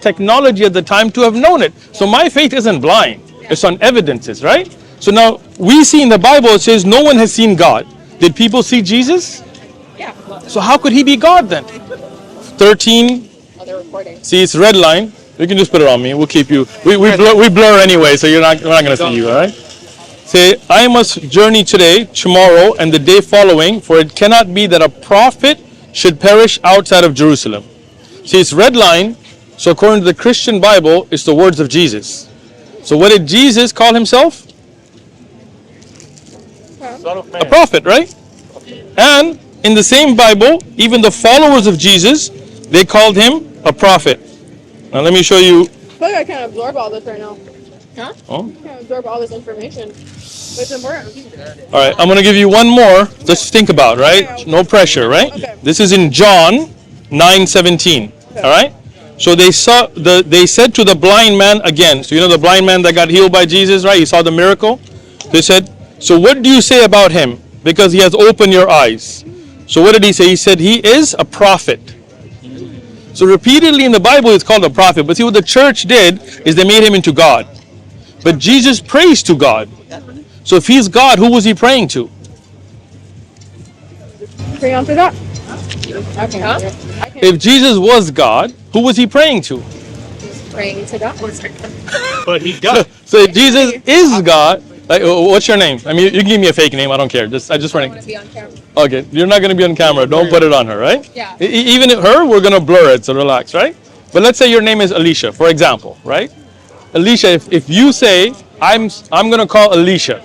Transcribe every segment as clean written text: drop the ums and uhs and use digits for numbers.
technology at the time to have known it. So my faith isn't blind. It's on evidences, right? So now we see in the Bible it says no one has seen God. Did people see Jesus? Yeah. So how could he be God then? 13. Oh, they're recording. See, it's red line. You can just put it on me. We'll keep you. We blur anyway, so we're not going to see you, all right? Say, I must journey today, tomorrow, and the day following, for it cannot be that a prophet should perish outside of Jerusalem. See, it's red line. So according to the Christian Bible, it's the words of Jesus. So what did Jesus call himself? Son of Man. A prophet, right? And in the same Bible, even the followers of Jesus, they called him a prophet. Now let me show you. I feel like I can't absorb all this right now. Huh? Oh. I can't absorb all this information. But it's important. All right, I'm going to give you one more. Just think about, right? Okay. No pressure, right? Okay. This is in John 9:17. Okay. All right? So they said to the blind man again. So you know the blind man that got healed by Jesus, right? He saw the miracle. They said, so what do you say about him? Because he has opened your eyes. So what did he say? He said he is a prophet. So repeatedly in the Bible it's called a prophet. But see what the church did is they made him into God. But Jesus prays to God. So if he's God, who was he praying to? Can you answer that? Okay. Huh? If Jesus was God, who was he praying to? Praying to God. But he got So if Jesus is God, like, what's your name? I mean, you can give me a fake name. I don't care. I just I want want to to. be on camera. Okay, you're not going to be on camera. Don't put it on her, right? Yeah. Even her, we're going to blur it. So relax, right? But let's say your name is Alicia, for example, right? Alicia, if you say I'm going to call Alicia,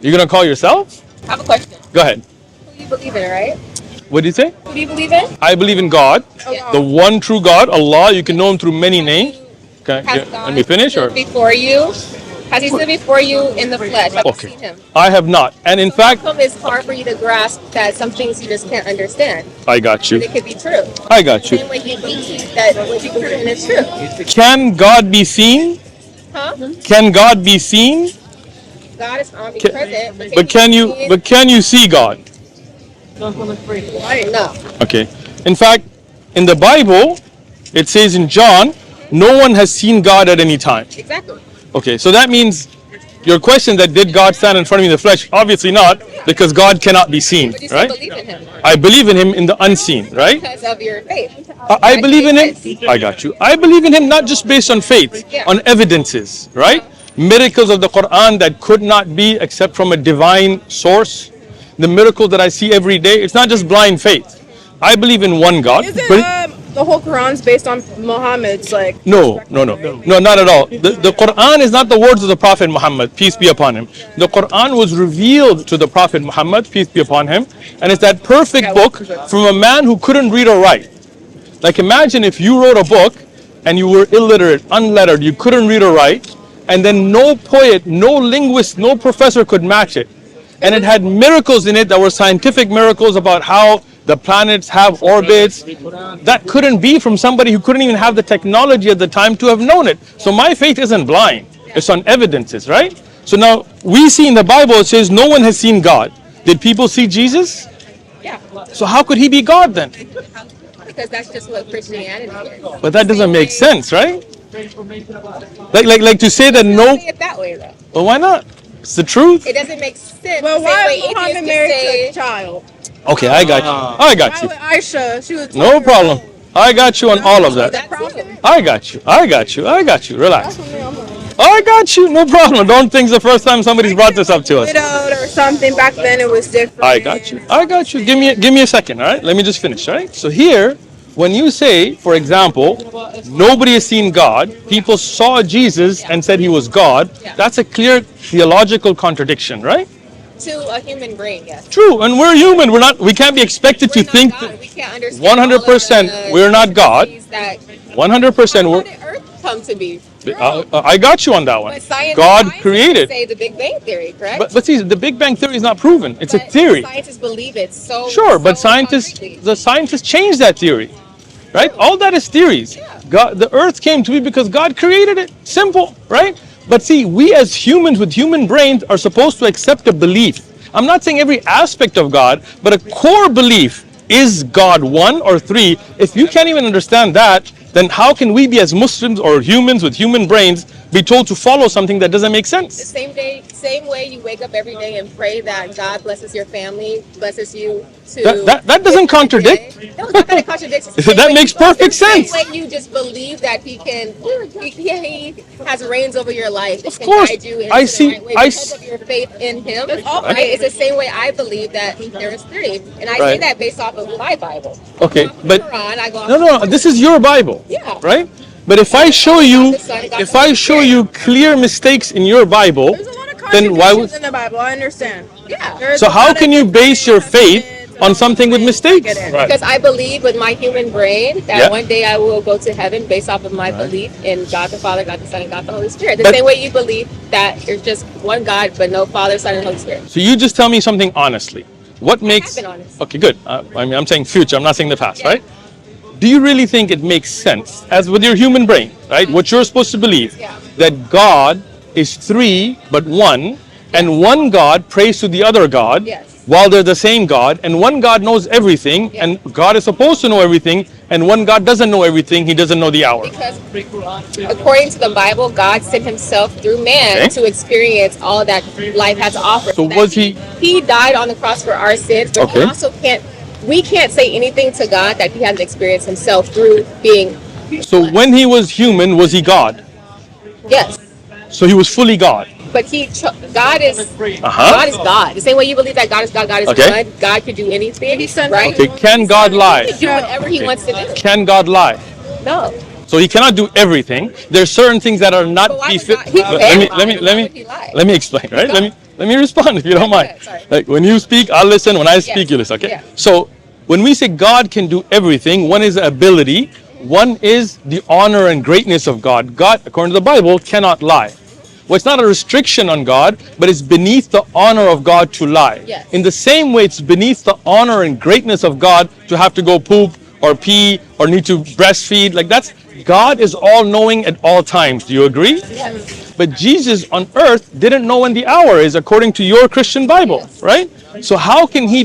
you're going to call yourself? I have a question. Go ahead. Who you believe in, right? What do you say? Who do you believe in? I believe in God, Yeah. the one true God, Allah. You can know him through many names. Okay, Has yeah, God let me finish, or stood before you? Has he stood before you in the flesh? Have you okay. seen him? I have not, and in fact, How come it's hard for you to grasp that some things you just can't understand? I got you. But it could be true. I got you. Same way you believe that what you believe in is true. Can God be seen? Huh? Can God be seen? God is omnipresent. But can you see God? No. Okay. In fact, in the Bible, it says in John, no one has seen God at any time. Exactly. Okay, so that means your question that did God stand in front of me in the flesh? Obviously not, because God cannot be seen, But you still right? believe in him. I believe in him in the unseen, right? Because of your faith. I believe in him. I got you. I believe in him not just based on faith, on evidences, right? Miracles of the Quran that could not be except from a divine source. The miracles that I see every day, it's not just blind faith. I believe in one God. Isn't but the whole Quran's based on Muhammad's like? no, not at all. The Quran is not the words of the Prophet Muhammad, peace be upon him. The Quran was revealed to the Prophet Muhammad, peace be upon him, and it's that perfect book from a man who couldn't read or write. Like imagine if you wrote a book and you were illiterate, unlettered, you couldn't read or write, and then no poet, no linguist, no professor could match it. And it had miracles in it that were scientific miracles about how the planets have orbits. That couldn't be from somebody who couldn't even have the technology at the time to have known it. So my faith isn't blind. It's on evidences, right? So now we see in the Bible it says no one has seen God. Did people see Jesus? Yeah. So how could he be God then? Because that's just what Christianity is. But that doesn't make sense, right? Like to say that Don't no. say it that way though. Well, why not? It's the truth. It doesn't make sense. Well, the why same way is Muhammad atheists married can say, to a child? Okay, I got you. I got Why you. with Aisha? She was 12 No years problem. old. I got you on all of That's that. it. I got you. I got you. I got you. Relax. That's what I'm like. I got you. No problem. Don't think it's the first time somebody's brought this up to us. Widowed or something. Back then it was different. I got you. I got you. Give me a second, all right? Let me just finish, all right? So here, when you say, for example, nobody has seen God, people saw Jesus and said he was God, that's a clear theological contradiction, right? To a human brain, yes. True, and we're human. We can't be expected to We're not think God. that We can't understand 100% we're not God. 100% How we're did Earth come to be? I got you on that one. But science, God scientists created. say the Big Bang Theory, correct? But see, the Big Bang Theory is not proven. It's a But theory. Scientists believe it so. Sure, but so scientists, concretely. the scientists changed that theory, right? All that is theories. God, the Earth came to be because God created it. Simple, right? But see, we as humans with human brains are supposed to accept a belief. I'm not saying every aspect of God, but a core belief. Is God one or three? If you can't even understand that, then how can we be as Muslims or humans with human brains be told to follow something that doesn't make sense? Same way you wake up every day and pray that God blesses your family, blesses you to. That doesn't contradict. No, it's not going to contradict. That makes perfect sense. Same way you just believe that He has reigns over your life. Of course, guide you I see. Right way because of your faith in Him. Right? It's the same way I believe that there is three, and I say that based off of my Bible. Okay, but Quran, I go no, this is your Bible, Yeah. right? But if I show you clear mistakes in your Bible, There's a lot of then why contradictions would? in the Bible. I understand. Yeah. There's So a how lot can of you base your faith on something with mistakes? Because I believe with my human brain that Yeah. one day I will go to heaven based off of my belief in God the Father, God the Son, and God the Holy Spirit. The But- same way you believe that there's just one God, but no Father, Son, and Holy Spirit. So you just tell me something honestly. What makes? been honest. Okay, good. I'm saying future. I'm not saying the past, right? Do you really think it makes sense, as with your human brain, right? What you're supposed to believe, that God is three but one, and one God prays to the other God, Yes. while they're the same God, and one God knows everything, and God is supposed to know everything, and one God doesn't know everything, He doesn't know the hour. Because according to the Bible, God sent Himself through man to experience all that life has to offer. So that was He? He died on the cross for our sins, but Okay. we also can't. We can't say anything to God that He hasn't experienced Himself through being. So when He was human, was He God? Yes. So He was fully God. But God is God is God. The same way you believe that God is God, God is Okay. one. God can do anything, right? Okay, can God lie? He can do whatever He wants to do. Can God lie? No. So He cannot do everything. There's certain things that are But not why would befit. God- He can lie. Why would He lie? Let me explain, right? Let me respond if you don't mind. ahead, sorry. Like when you speak, I'll listen. When I speak, you listen. Okay. Yeah. So when we say God can do everything, one is ability, one is the honor and greatness of God. God, according to the Bible, cannot lie. Well, it's not a restriction on God, but it's beneath the honor of God to lie. Yes. In the same way, it's beneath the honor and greatness of God to have to go poop or pee or need to breastfeed. Like that's, God is all knowing at all times. Do you agree? Yes. But Jesus on earth didn't know when the hour is according to your Christian Bible, right? So how can He be